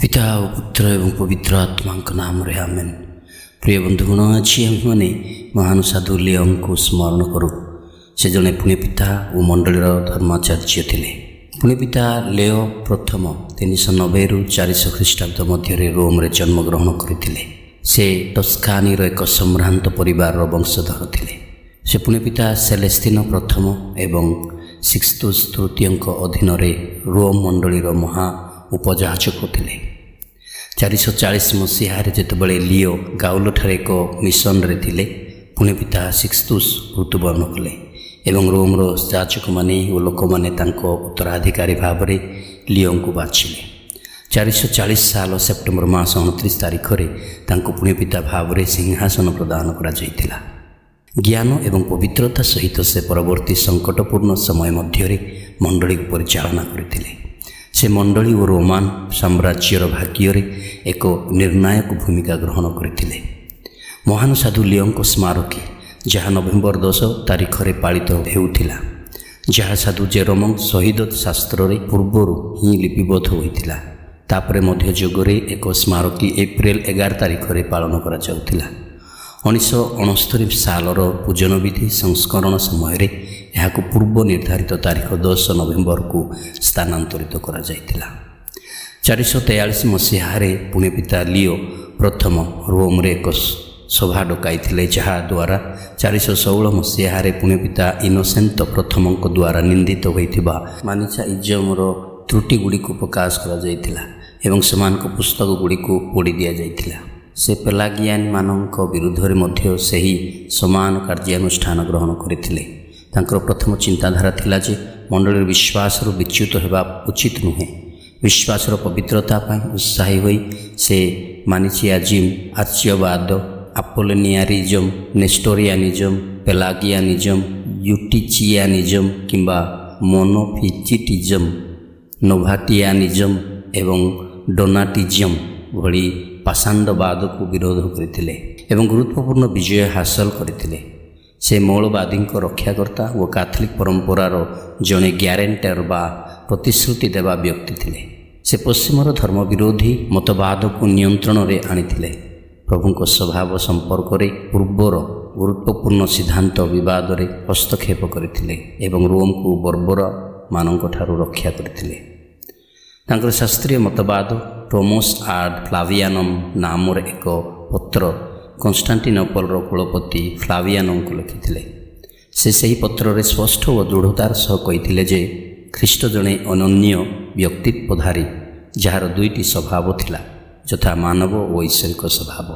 पिता और पुत्र एवं पवित्र आत्मा नाम रे आमेन। प्रिय बंधुगण, आज आम महान साधु लियों को स्मरण करूँ। से जड़े पुण्य पिता और मंडलीर धर्माचार्य थे। पुण्य पिता लेओ प्रथम 390 रु 400 ख्रीष्टाब्द मध्य रोम रे जन्मग्रहण करते। से टस्कानीर एक सम्भ्रांत परिवार वंशधर थे। से पुण्य पिता सेलेस्तिनो प्रथम एवं सिक्स्तुस तृतीय अधीन रोम मंडलीर महा उपजाचक थे। 440 मसीह जितेबाला लियो गाउल ठारे एक मिशन रे थिले, पुण्य पिता सिक्स्तुस मृत्युवरण कले एवं रोमर जाचक माने और लोक माने तांको उत्तराधिकारी भाव में लियो को बाछिले। 440 साल सेप्टेम्बर मास 29 तारीख में तांको पुण्य पिता भाव में सिंहासन प्रदान करा जायतिला। ज्ञान एवं पवित्रता सहित से परवर्ती संकटपूर्ण समय मध्य मंडली को परिचालना करथिले। से मंडली और रोमान साम्राज्यर भाग्य एक निर्णायक भूमिका ग्रहण करथिले। महान साधु लियों स्मारकी जहाँ नवेम्बर 10 तारीख में पालित होउथिला, जहाँ साधु जेरोम शहीद शास्त्र पूर्वर ही लिपिबद्ध होइथिला। तापरे मध्य जुगरे एक स्मारकी एप्रिल 11 तारीख में पालन करा जाउथिला। 1969 सालर पूजन विधि संस्करण समय यह पूर्व निर्धारित तारीख 10 नवेम्बर को स्थानांतरित करा जायतिला। 443 मसीह पुण्य पिता लियो प्रथम रोम रे एक सभा डकाई, जहाँ द्वारा 416 मसीह पुण्य पिता इनोसेंट प्रथम द्वारा निंदित होइथिबा मानिचाइजमर त्रुटि गुड़िक प्रकाश करा जायतिला एवं सेमानक पुस्तक गुड़िक पोड़ी दिया जायतिला। से पेलागियान मानक विरुद्ध में मध्य सही समान कार्यानुष्ठान ग्रहण करथिले। तांकर प्रथम चिंताधारा थिला जे मंडली विश्वास विच्युत होगा उचित नुहे। विश्वासर पवित्रता पाई उत्साही होई से मानिचियाजिम, आर्यवाद, अपोलोनियारिजम, नेस्टोरियानिजम, पेलागियानिजम, यूटिचियानिजम किंबा मोनोफिजिटिजम, नोभाटियानिजम एवं डोनाटिजम भली पाषांडवाद को विरोध करते एवं गुरुत्वपूर्ण विजय हासिल करते। से मौलवादी रक्षाकर्ता और कैथोलिक परंपरार जड़े ग्यारेंटर बा प्रतिश्रुति देवा व्यक्ति थे। से पश्चिमर धर्म विरोधी मतवाद को नियंत्रण में आनी प्रभु स्वभाव संपर्क में पूर्वर गुरुत्वपूर्ण सिद्धांत विवाद में हस्तक्षेप करते एवं रोम को बर्बर मानक ठारू रक्षा करते। तांकर शास्त्रीय मतवाद टोमस आड फ्लावियानम नामर एक पत्र कन्स्टान्टिनोपलर कुलपति फ्लावियानम को लिखिथिले। से सही पत्र रे स्पष्ट और दृढ़तार सह कहिथिले जे ख्रीष्ट जड़े अनन्य व्यक्तित्वधारी जार दुईटी स्वभाव थिला, यथा मानव और ईश्वरिक स्वभाव।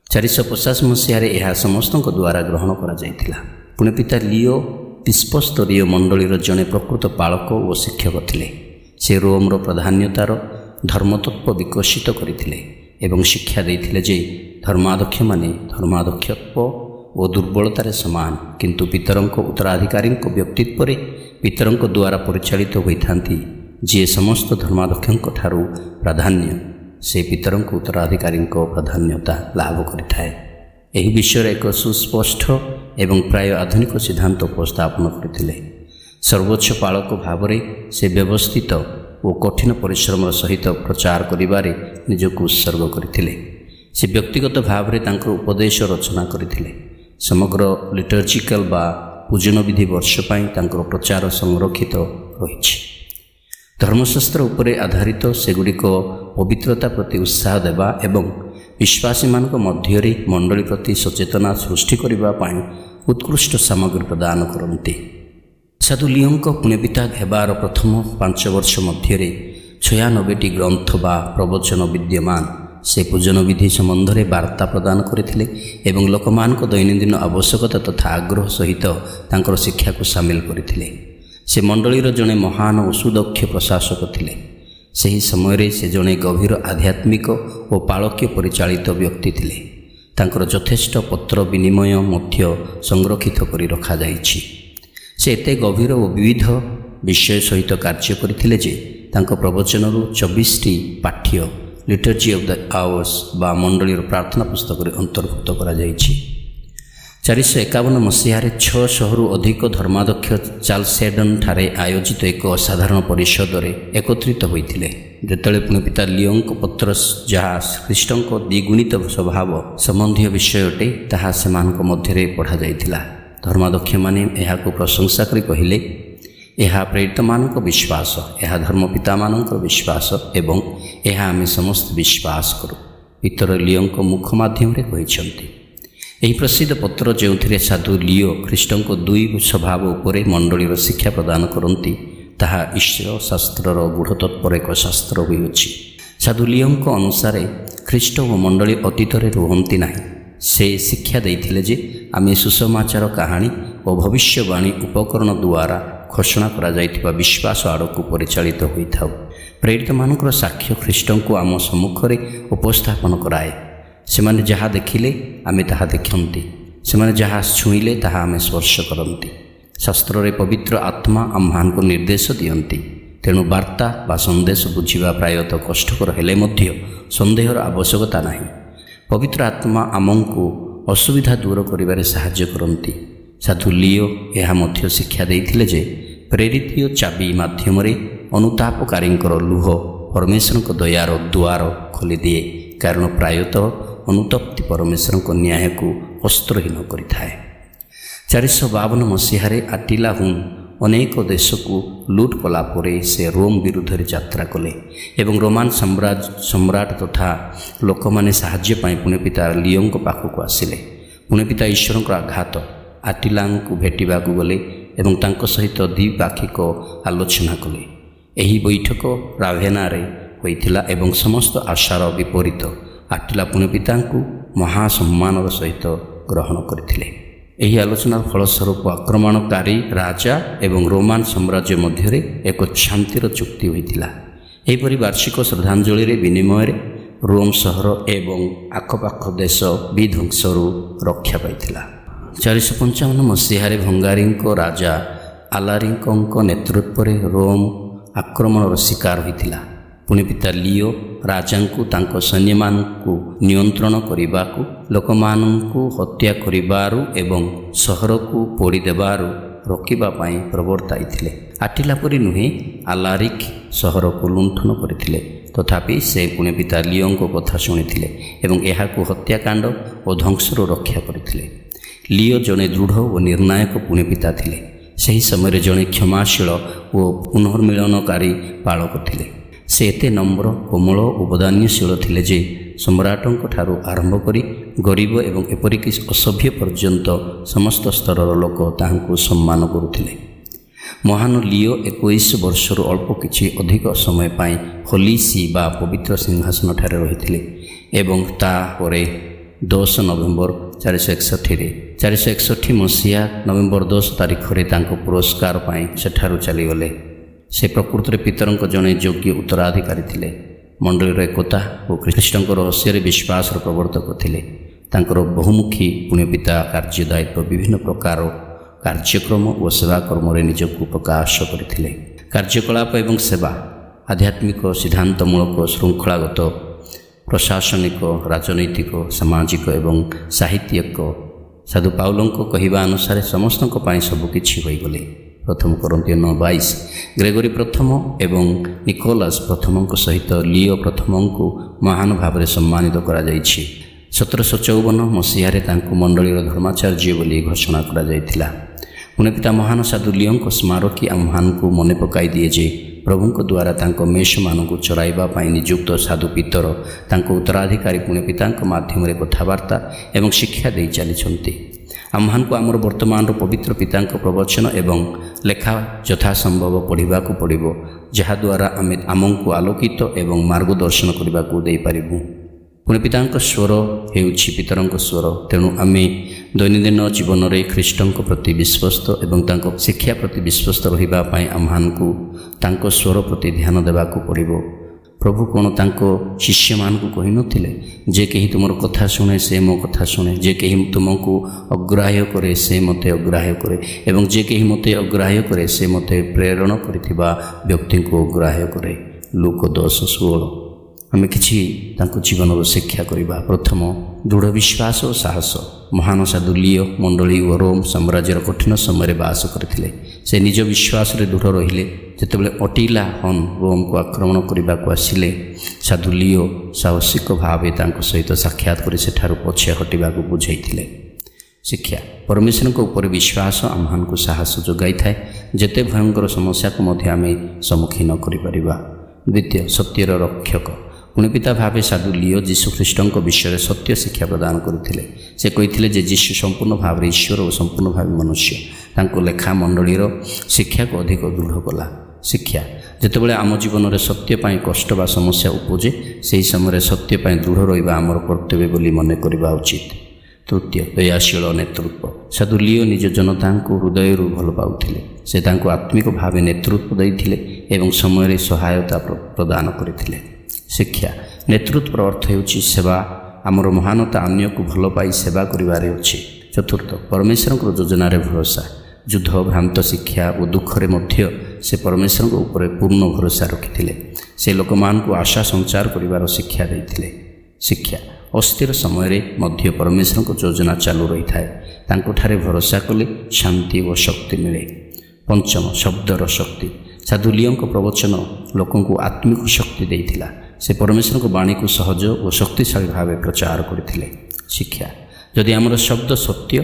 450 मसीह यह समस्त द्वारा ग्रहण करा जायतिला। पुण्य पिता लियो विश्वस्तरीय मंडलीर जड़े प्रकृत पालक और शिक्षक थिले। से रोमर प्राधान्यतार धर्मतत्व विकसित करथिले एवं शिक्षा देथिले जे धर्माध्यक्ष माने धर्माध्यक्षत्व और दुर्बलतार समान, किंतु पितरंक उत्तराधिकारी व्यक्तित्व पितरंक द्वारा परिचालित होइथांती। जे समस्त धर्माध्यक्ष ठारू प्राधान्य से पितरंक उत्तराधिकारी प्राधान्यता लाभ करिथाए। एही विषय एक सुस्पष्ट एवं प्राय आधुनिक सिद्धांत उपस्थापन करथिले। सर्वोच्च पालक भाव से व्यवस्थित और कठिन परिश्रम सहित प्रचार करिबारे निजको उत्सर्ग करथिले। से व्यक्तिगत भाव में तांकर उपदेश रचना करथिले। समग्र लिटर्जिकल बा पूजन विधि वर्ष पाई तांकर प्रचार संरक्षित रही। धर्मशास्त्र उपरे आधारित सेगुड़िक पवित्रता प्रति उत्साह देवा एवं विश्वासी मानक मध्य मंडली प्रति सचेतना सृष्टि करबा पाई उत्कृष्ट सामग्री प्रदान करते। साधु लियों पुण्य पिता हेबार प्रथम 5 वर्ष मध्य 96टी ग्रंथ बा प्रवचन विद्यमान। से पूजन विधि संबंध में वार्ता प्रदान करथिले एवं लोकमान दैनंदिन आवश्यकता तथा आग्रह सहित तांकर शिक्षा को सामिल करथिले। से मंडलीर जड़े महान और सुदक्ष प्रशासक थिले। सही समय से जड़े गभीर आध्यात्मिक और पालक्य परिचालित व्यक्ति थिले। तांकर यथेष्ट पत्र विनिमय मध्य संरक्षित करि रखा जाइछि। से एते गभीर और विविध विषय सहित कार्य करथिले जे तांको प्रवचन 24टी पाठ्य लिटर्जी ऑफ द आवर्स बा मंडलीर प्रार्थना पुस्तक रे अंतर्भुक्त करा जाइछि। 451 ମସିହାରେ 600ରୁ ଅଧିକ ଧର୍ମାଧ୍ୟକ୍ଷ ଚାର୍ଲସେଡନ୍ ଠାରେ ଆୟୋଜିତ ଏକ ଅସାଧାରଣ ପରିଷଦରେ ଏକତ୍ରିତ ହୋଇଥିଲେ। ଯେତେବେଳେ ପୁଣି ପିତା ଲିଓଙ୍କ ପତ୍ର ଯାହା ଖ୍ରୀଷ୍ଟଙ୍କ ଦ୍ୱିଗୁଣିତ ସ୍ୱଭାବ ସମ୍ବନ୍ଧୀୟ ବିଷୟ ଅଟେ ତାହା ସେମାନଙ୍କ ମଧ୍ୟରେ ପଢ଼ାଯାଇଥିଲା। ଧର୍ମାଧ୍ୟକ୍ଷମାନେ ଏହାକୁ ପ୍ରଶଂସା କରି କହିଲେ, ଏହା ପ୍ରେରିତମାନଙ୍କ ବିଶ୍ୱାସ, ଏହା ଧର୍ମପିତାମାନଙ୍କର ବିଶ୍ୱାସ ଏବଂ ଏହା ଆମେ ସମସ୍ତେ ବିଶ୍ୱାସ କରୁ। ପିତର ଲିଓଙ୍କ ମୁଖ ମାଧ୍ୟମରେ କହିଛନ୍ତି। ଏହି ପ୍ରସିଦ୍ଧ ପତ୍ର ଯେଉଁଥିରେ ସାଧୁ ଲିଓ ଖ୍ରୀଷ୍ଟଙ୍କ ଦୁଇ ସ୍ୱଭାବ ଉପରେ ମଣ୍ଡଳୀର ଶିକ୍ଷା ପ୍ରଦାନ କରନ୍ତି ତାହା ଈଶ୍ୱର ଶାସ୍ତ୍ରର ଗୂଢ଼ତତ୍ପର ଏକ ଶାସ୍ତ୍ର ହୋଇଅଛି। ସାଧୁ ଲିଓଙ୍କ ଅନୁସାରେ ଖ୍ରୀଷ୍ଟ ଓ ମଣ୍ଡଳୀ ଅତୀତରେ ରୁହନ୍ତି ନାହିଁ। ସେ ଶିକ୍ଷା ଦେଇଥିଲେ ଯେ ଆମେ ସୁସମାଚାର କାହାଣୀ ଓ ଭବିଷ୍ୟବାଣୀ ଉପକରଣ ଦ୍ୱାରା ଘୋଷଣା କରାଯାଇଥିବା ବିଶ୍ୱାସ ଆଡ଼କୁ ପରିଚାଳିତ ହୋଇଥାଉ। ପ୍ରେରିତମାନଙ୍କର ସାକ୍ଷ୍ୟ ଖ୍ରୀଷ୍ଟଙ୍କୁ ଆମ ସମ୍ମୁଖରେ ଉପସ୍ଥାପନ କରାଏ। ସେମାନେ ଯାହା ଦେଖିଲେ ଆମେ ତାହା ଦେଖନ୍ତି, ସେମାନେ ଯାହା ଛୁଇଁଲେ ତାହା ଆମେ ସ୍ପର୍ଶ କରନ୍ତି। ଶାସ୍ତ୍ରରେ ପବିତ୍ର ଆତ୍ମା ଆମମାନଙ୍କୁ ନିର୍ଦ୍ଦେଶ ଦିଅନ୍ତି। ତେଣୁ ବାର୍ତ୍ତା ବା ସନ୍ଦେଶ ବୁଝିବା ପ୍ରାୟତଃ କଷ୍ଟକର ହେଲେ ମଧ୍ୟ ସନ୍ଦେହର ଆବଶ୍ୟକତା ନାହିଁ। ପବିତ୍ର ଆତ୍ମା ଆମକୁ ଅସୁବିଧା ଦୂର କରିବାରେ ସାହାଯ୍ୟ କରନ୍ତି। ସାଧୁ ଲିଓ ଏହା ମଧ୍ୟ ଶିକ୍ଷା ଦେଇଥିଲେ ଯେ ପ୍ରେରିତୀୟ ଚାବି ମାଧ୍ୟମରେ ଅନୁତାପକାରୀଙ୍କର ଲୁହ ପରମେଶ୍ୱରଙ୍କ ଦୟାର ଦୁଆର ଖୋଲିଦିଏ, କାରଣ ପ୍ରାୟତଃ ଅନୁତପ୍ତି ପରମେଶ୍ୱରଙ୍କ ନ୍ୟାୟକୁ ଅସ୍ତ୍ରହୀନ କରିଥାଏ। 452 ମସିହାରେ ଆଟିଲା ହୁନ୍ ଅନେକ ଦେଶକୁ ଲୁଟ୍ କଲା ପରେ ସେ ରୋମ୍ ବିରୁଦ୍ଧରେ ଯାତ୍ରା କଲେ ଏବଂ ରୋମାନ ସମ୍ରାଟ ତଥା ଲୋକମାନେ ସାହାଯ୍ୟ ପାଇଁ ପୁଣ୍ୟପିତା ଲିଓଙ୍କ ପାଖକୁ ଆସିଲେ। ପୁଣ୍ୟପିତା ଈଶ୍ୱରଙ୍କର ଆଘାତ ଆଟିଲାଙ୍କୁ ଭେଟିବାକୁ ଗଲେ ଏବଂ ତାଙ୍କ ସହିତ ଦ୍ୱିପାକ୍ଷିକ ଆଲୋଚନା କଲେ। ଏହି ବୈଠକ ରାଭେନାରେ ହୋଇଥିଲା ଏବଂ ସମସ୍ତ ଆଶାର ବିପରୀତ ଆଟିଲା ପୁଣ୍ୟପିତାଙ୍କୁ ମହାସମ୍ମାନର ସହିତ ଗ୍ରହଣ କରିଥିଲେ। ଏହି ଆଲୋଚନାର ଫଳସ୍ୱରୂପ ଆକ୍ରମଣକାରୀ ରାଜା ଏବଂ ରୋମାନ ସାମ୍ରାଜ୍ୟ ମଧ୍ୟରେ ଏକ ଶାନ୍ତିର ଚୁକ୍ତି ହୋଇଥିଲା। ଏହିପରି ବାର୍ଷିକ ଶ୍ରଦ୍ଧାଞ୍ଜଳିରେ ବିନିମୟରେ ରୋମ୍ ସହର ଏବଂ ଆଖପାଖ ଦେଶ ବିଧ୍ୱଂସରୁ ରକ୍ଷା ପାଇଥିଲା। 455 ମସିହାରେ ଭଙ୍ଗାରୀଙ୍କ ରାଜା ଆଲାରିଙ୍କଙ୍କ ନେତୃତ୍ୱରେ ରୋମ୍ ଆକ୍ରମଣର ଶିକାର ହୋଇଥିଲା। ପୁଣ୍ୟପିତା ଲିଓ ରାଜାଙ୍କୁ ତାଙ୍କ ସୈନ୍ୟମାନଙ୍କୁ ନିୟନ୍ତ୍ରଣ କରିବାକୁ, ଲୋକମାନଙ୍କୁ ହତ୍ୟା କରିବାରୁ ଏବଂ ସହରକୁ ପୋଡ଼ିଦେବାରୁ ରୋକିବା ପାଇଁ ପ୍ରବର୍ତ୍ତାଇଥିଲେ। ଆଟିଲା ପରି ନୁହେଁ, ଆଲାରିକ୍ ସହରକୁ ଲୁଣ୍ଠନ କରିଥିଲେ। ତଥାପି ସେ ପୁଣ୍ୟପିତା ଲିଓଙ୍କ କଥା ଶୁଣିଥିଲେ ଏବଂ ଏହାକୁ ହତ୍ୟାକାଣ୍ଡ ଓ ଧ୍ୱଂସରୁ ରକ୍ଷା କରିଥିଲେ। ଲିଓ ଜଣେ ଦୃଢ଼ ଓ ନିର୍ଣ୍ଣାୟକ ପୁଣ୍ୟପିତା ଥିଲେ। ସେହି ସମୟରେ ଜଣେ କ୍ଷମାଶୀଳ ଓ ପୁନର୍ମିଳନକାରୀ ପାଳକ ଥିଲେ। ସେ ଏତେ ନମ୍ର, କୋମଳ ଓ ବଦାନ୍ୟଶୀଳ ଥିଲେ ଯେ ସମ୍ରାଟଙ୍କ ଠାରୁ ଆରମ୍ଭ କରି ଗରିବ ଏବଂ ଏପରିକି ଅସଭ୍ୟ ପର୍ଯ୍ୟନ୍ତ ସମସ୍ତ ସ୍ତରର ଲୋକ ତାହାଙ୍କୁ ସମ୍ମାନ କରୁଥିଲେ। ମହାନ ଲିଓ 21 ବର୍ଷରୁ ଅଳ୍ପ କିଛି ଅଧିକ ସମୟ ପାଇଁ ହୋଲି ସି ବା ପବିତ୍ର ସିଂହାସନଠାରେ ରହିଥିଲେ ଏବଂ ତାପରେ 10 ନଭେମ୍ବର 461 ମସିହା ନଭେମ୍ବର 10 ତାରିଖରେ ତାଙ୍କ ପୁରସ୍କାର ପାଇଁ ସେଠାରୁ ଚାଲିଗଲେ। ସେ ପ୍ରକୃତରେ ପିତରଙ୍କ ଜଣେ ଯୋଗ୍ୟ ଉତ୍ତରାଧିକାରୀ ଥିଲେ। ମଣ୍ଡଳୀର ଏକତା ଓ ଖ୍ରୀଷ୍ଟଙ୍କ ରହସ୍ୟରେ ବିଶ୍ୱାସର ପ୍ରବର୍ତ୍ତକ ଥିଲେ। ତାଙ୍କର ବହୁମୁଖୀ ପୁଣ୍ୟପିତା କାର୍ଯ୍ୟ ଦାୟିତ୍ୱ ବିଭିନ୍ନ ପ୍ରକାର କାର୍ଯ୍ୟକ୍ରମ ଓ ସେବାକର୍ମରେ ନିଜକୁ ପ୍ରକାଶ କରିଥିଲେ। କାର୍ଯ୍ୟକଳାପ ଏବଂ ସେବା ଆଧ୍ୟାତ୍ମିକ, ସିଦ୍ଧାନ୍ତମୂଳକ, ଶୃଙ୍ଖଳାଗତ, ପ୍ରଶାସନିକ, ରାଜନୈତିକ, ସାମାଜିକ ଏବଂ ସାହିତ୍ୟିକ। ସାଧୁ ପାଉଲଙ୍କ କହିବା ଅନୁସାରେ ସମସ୍ତଙ୍କ ପାଇଁ ସବୁକିଛି ହୋଇଗଲେ। ପ୍ରଥମ କରନ୍ଥୀୟ 9:22। ଗ୍ରେଗୋରୀ ପ୍ରଥମ ଏବଂ ନିକୋଲାସ୍ ପ୍ରଥମଙ୍କ ସହିତ ଲିଓ ପ୍ରଥମଙ୍କୁ ମହାନ ଭାବରେ ସମ୍ମାନିତ କରାଯାଇଛି। 1754 ମସିହାରେ ତାଙ୍କୁ ମଣ୍ଡଳୀର ଧର୍ମାଚାର୍ଯ୍ୟ ବୋଲି ଘୋଷଣା କରାଯାଇଥିଲା। ପୁଣ୍ୟପିତା ମହାନ ସାଧୁ ଲିଓଙ୍କ ସ୍ମାରକୀ ଆମମାନଙ୍କୁ ମନେ ପକାଇ ଦିଏ ଯେ ପ୍ରଭୁଙ୍କ ଦ୍ୱାରା ତାଙ୍କ ମେଷମାନଙ୍କୁ ଚରାଇବା ପାଇଁ ନିଯୁକ୍ତ ସାଧୁ ପିତର ତାଙ୍କ ଉତ୍ତରାଧିକାରୀ ପୁଣ୍ୟପିତାଙ୍କ ମାଧ୍ୟମରେ କଥାବାର୍ତ୍ତା ଏବଂ ଶିକ୍ଷା ଦେଇ ଚାଲିଛନ୍ତି। ଆମମାନଙ୍କୁ ଆମର ବର୍ତ୍ତମାନର ପବିତ୍ର ପିତାଙ୍କ ପ୍ରବଚନ ଏବଂ ଲେଖା ଯଥାସମ୍ଭବ ପଢ଼ିବାକୁ ପଡ଼ିବ, ଯାହାଦ୍ୱାରା ଆମେ ଆମକୁ ଆଲୋକିତ ଏବଂ ମାର୍ଗଦର୍ଶନ କରିବାକୁ ଦେଇପାରିବୁ। ପୁଣ୍ୟପିତାଙ୍କ ସ୍ୱର ହେଉଛି ପିତରଙ୍କ ସ୍ୱର। ତେଣୁ ଆମେ ଦୈନନ୍ଦିନ ଜୀବନରେ ଖ୍ରୀଷ୍ଟଙ୍କ ପ୍ରତି ବିଶ୍ୱସ୍ତ ଏବଂ ତାଙ୍କ ଶିକ୍ଷା ପ୍ରତି ବିଶ୍ୱସ୍ତ ରହିବା ପାଇଁ ଆମମାନଙ୍କୁ ତାଙ୍କ ସ୍ୱର ପ୍ରତି ଧ୍ୟାନ ଦେବାକୁ ପଡ଼ିବ। ପ୍ରଭୁ କ'ଣ ତାଙ୍କ ଶିଷ୍ୟମାନଙ୍କୁ କହିନଥିଲେ, ଯେ କେହି ତୁମର କଥା ଶୁଣେ ସେ ମୋ କଥା ଶୁଣେ, ଯେ କେହି ତୁମକୁ ଅଗ୍ରାହ୍ୟ କରେ ସେ ମୋତେ ଅଗ୍ରାହ୍ୟ କରେ ଏବଂ ଯେ କେହି ମୋତେ ଅଗ୍ରାହ୍ୟ କରେ ସେ ମୋତେ ପ୍ରେରଣ କରିଥିବା ବ୍ୟକ୍ତିଙ୍କୁ ଅଗ୍ରାହ୍ୟ କରେ। ଲୁକ 10:16। आमे किछि तांको जीवन शिक्षा करिबा। प्रथम दृढ़ विश्वास और साहस। महान साधु लियो मंडली और रोम साम्राज्यर कठिन समय बास करथिले। से निज विश्वास रे दृढ़ रहिले। जेतेबेले अटिला हन रोम को आक्रमण करने को आसिले साधु लियो साहसिक भाव तांको सहित साक्षात कर सेठारु पछे हटिबा को बुझाइथिले। शिक्षा परमेश्वर को ऊपर विश्वास आम्हान को साहस जोगाई थाए जेते भयंकर समस्या को मध्य आमे सम्मुखीन करि परिबा। द्वितीय सत्यर रक्षक। पुण्यपिता भावे साधु लियो जीशुख्रीष्ट विषय सत्य शिक्षा प्रदान करते। से कही जे जीशु संपूर्ण भाव ईश्वर और संपूर्ण भाव मनुष्य। तांको लेखा मंडलीर शिक्षा को अधिक दृढ़ कला। शिक्षा जितेबाला आम जीवन में सत्य पाई कष्ट बा समस्या उपजे से समय सत्य पाई दृढ़ रहा आमर कर्तव्य बोली मन करवा उचित। तृतीय दयाशील नेतृत्व। साधु लियो निज जनता को हृदय भल पाउथिले। से तांको आत्मिक भाव नेतृत्व देइथिले एवं समय सहायता प्रदान करथिले। शिक्षा नेतृत्व अर्थ हेउछि सेवा। आमर महानता अन्य को भल पाई सेवा करिवारे अछि। चतुर्थ परमेश्वर योजनार भरोसा। युद्ध भ्रांत शिक्षा और दुखरे मध्य से परमेश्वर ऊपर पूर्ण भरोसा रखिथिले। से लोकमान को आशा संचार करिवार शिक्षा देइथिले। शिक्षा अस्थिर समय मध्य परमेश्वर को योजना चालू रही थाए। तांको ठारे भरोसा कले शांति और शक्ति मिले। पंचम शब्दर शक्ति। साधु लियो प्रवचन लोकों को आत्मिक शक्ति देइथिला। से परमेश्वर को वाणी को सहज और शक्तिशाली भाव प्रचार करथिले। शिक्षा जदि आमर शब्द सत्य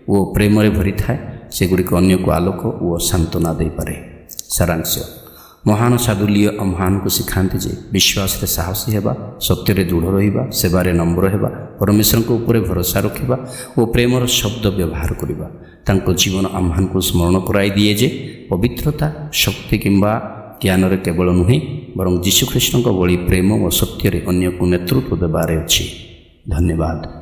और प्रेम भरी थाए सेगुड़िक अन्य को आलोक और सांत्वना दे पारे। सारांश महान साधु लियो आम्हान को सिखाते जे विश्वास रे साहसी हेबा, सत्य रे दृढ़ रहिबा, सेवारे नम्र हेबा, परमेश्वर को ऊपर भरोसा रखिबा और प्रेमर शब्द व्यवहार करिबा। तांको जीवन आम्हान को स्मरण कराई दिए जे पवित्रता शक्ति किंबा ज्ञान रे केवल नुहे बरं जीशुख्रीष्ट भली प्रेम और सत्य रे अन्य को नेतृत्व देबारे अछि। धन्यवाद।